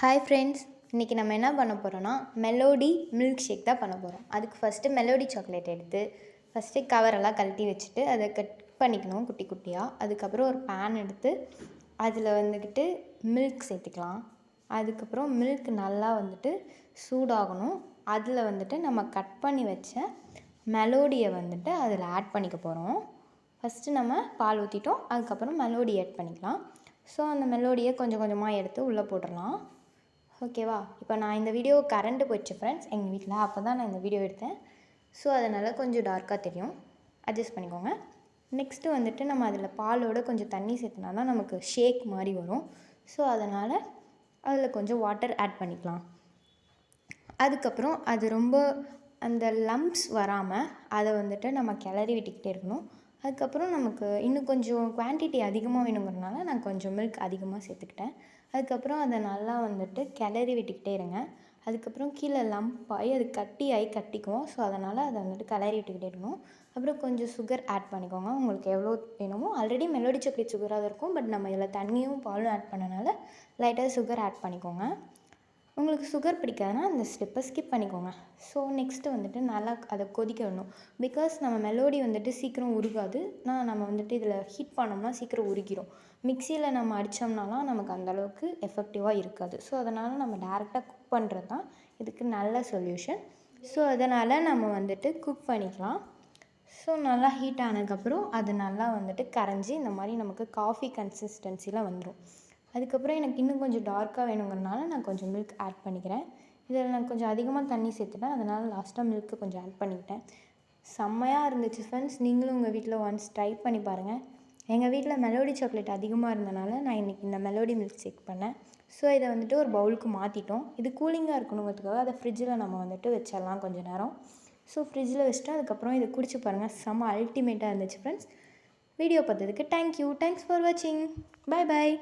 Hi friends, இன்றைக்கி நம்ம என்ன பண்ண போகிறோன்னா மெலோடி மில்க் ஷேக் தான் பண்ண போகிறோம். அதுக்கு ஃபஸ்ட்டு மெலோடி சாக்லேட் எடுத்து ஃபஸ்ட்டு கவரெல்லாம் கழட்டி வச்சுட்டு அதை கட் பண்ணிக்கணும் குட்டி குட்டியாக. அதுக்கப்புறம் ஒரு பேன் எடுத்து அதில் வந்துக்கிட்டு மில்க் சேர்த்துக்கலாம். அதுக்கப்புறம் மில்க் நல்லா வந்துட்டு சூடாகணும். அதில் வந்துட்டு நம்ம கட் பண்ணி வச்ச மெலோடியை வந்துட்டு அதில் ஆட் பண்ணிக்க போகிறோம். ஃபஸ்ட்டு நம்ம பால் ஊற்றிட்டோம், அதுக்கப்புறம் மெலோடி ஆட் பண்ணிக்கலாம். ஸோ அந்த மெலோடியை கொஞ்சம் கொஞ்சமாக எடுத்து உள்ளே போட்டுடலாம். ஓகேவா? இப்போ நான் இந்த வீடியோ கரண்ட்டு போயிடுச்சு ஃப்ரெண்ட்ஸ் எங்கள் வீட்டில். அப்போ தான் நான் இந்த வீடியோ எடுத்தேன். ஸோ அதனால் கொஞ்சம் டார்க்காக தெரியும், அட்ஜஸ்ட் பண்ணிக்கோங்க. நெக்ஸ்ட்டு வந்துட்டு நம்ம அதில் பாலோட கொஞ்சம் தண்ணி சேர்த்துனா தான் நமக்கு ஷேக் மாதிரி வரும். ஸோ அதனால் அதில் கொஞ்சம் வாட்டர் ஆட் பண்ணிக்கலாம். அதுக்கப்புறம் அது ரொம்ப அந்த லம்ப்ஸ் வராமல் அதை வந்துட்டு நம்ம கிளறி விட்டுக்கிட்டே இருக்கணும். அதுக்கப்புறம் நமக்கு இன்னும் கொஞ்சம் குவான்டிட்டி அதிகமாக வேணுங்கிறதுனால நான் கொஞ்சம் மில்க் அதிகமாக சேர்த்துக்கிட்டேன். அதுக்கப்புறம் அதை நல்லா வந்துட்டு கிளறி விட்டுக்கிட்டே இருங்க. அதுக்கப்புறம் கீழே லம்ப் ஆகி அது கட்டிக்குவோம். ஸோ அதனால் அதை வந்துட்டு கிளறி விட்டுக்கிட்டே இருக்கணும். அப்புறம் கொஞ்சம் சுகர் ஆட் பண்ணிக்கோங்க, உங்களுக்கு எவ்வளோ வேணுமோ. ஆல்ரெடி மெலோடி சாக்லேட் சுகராக தான் இருக்கும், பட் நம்ம இதில் தண்ணியும் பாலும் ஆட் பண்ணனால லைட்டாக சுகர் ஆட் பண்ணிக்கோங்க. உங்களுக்கு சுகர் பிடிக்காதுன்னா அந்த ஸ்டெப்பை ஸ்கிப் பண்ணிக்கோங்க. ஸோ நெக்ஸ்ட்டு வந்துட்டு நல்லா அதை கொதிக்க விடணும். பிகாஸ் நம்ம மெலோடி வந்துட்டு சீக்கிரம் உருகாது. நம்ம வந்துட்டு இதில் ஹீட் பண்ணோம்னா சீக்கிரம் உருகிடும். மிக்சியில் நம்ம அடித்தோம்னாலாம் நமக்கு அந்தளவுக்கு எஃபெக்டிவாக இருக்காது. ஸோ அதனால் நம்ம டேரெக்டாக குக் பண்ணுறது தான் இதுக்கு நல்ல சொல்யூஷன். ஸோ அதனால் நம்ம வந்துட்டு குக் பண்ணிக்கலாம். ஸோ நல்லா ஹீட் ஆனதுக்கப்புறம் அது நல்லா வந்துட்டு கரைஞ்சி இந்த மாதிரி நமக்கு காஃபி கன்சிஸ்டன்சியில் வந்துடும். அதுக்கப்புறம் எனக்கு இன்னும் கொஞ்சம் டார்க்காக வேணுங்கிறனால நான் கொஞ்சம் மில்க் ஆட் பண்ணிக்கிறேன். இதில் நான் கொஞ்சம் அதிகமாக தண்ணி சேர்த்துட்டேன், அதனால் லாஸ்ட்டாக மில்க்கு கொஞ்சம் ஆட் பண்ணிக்கிட்டேன். செம்மையாக இருந்துச்சு ஃப்ரெண்ட்ஸ். நீங்களும் உங்கள் வீட்டில் ஒன்ஸ் ட்ரை பண்ணி பாருங்கள். எங்கள் வீட்டில் மெலோடி சாக்லேட் அதிகமாக இருந்தனால நான் இன்றைக்கி இந்த மெலோடி மில்க் ஷேக் பண்ணேன். ஸோ இதை வந்துட்டு ஒரு பவுலுக்கு மாற்றிட்டோம். இது கூலிங்காக இருக்கணுங்கிறதுக்காக அதை ஃப்ரிட்ஜில் நம்ம வந்துட்டு வச்சிடலாம் கொஞ்சம் நேரம். ஸோ ஃப்ரிட்ஜில் வச்சுட்டு அதுக்கப்புறம் இதை குடிச்சு பாருங்கள். செம்ம அல்டிமேட்டாக இருந்துச்சு ஃப்ரெண்ட்ஸ். வீடியோ பார்த்ததுக்கு தேங்க்யூ. தேங்க்ஸ் ஃபார் வாட்சிங். Bye bye.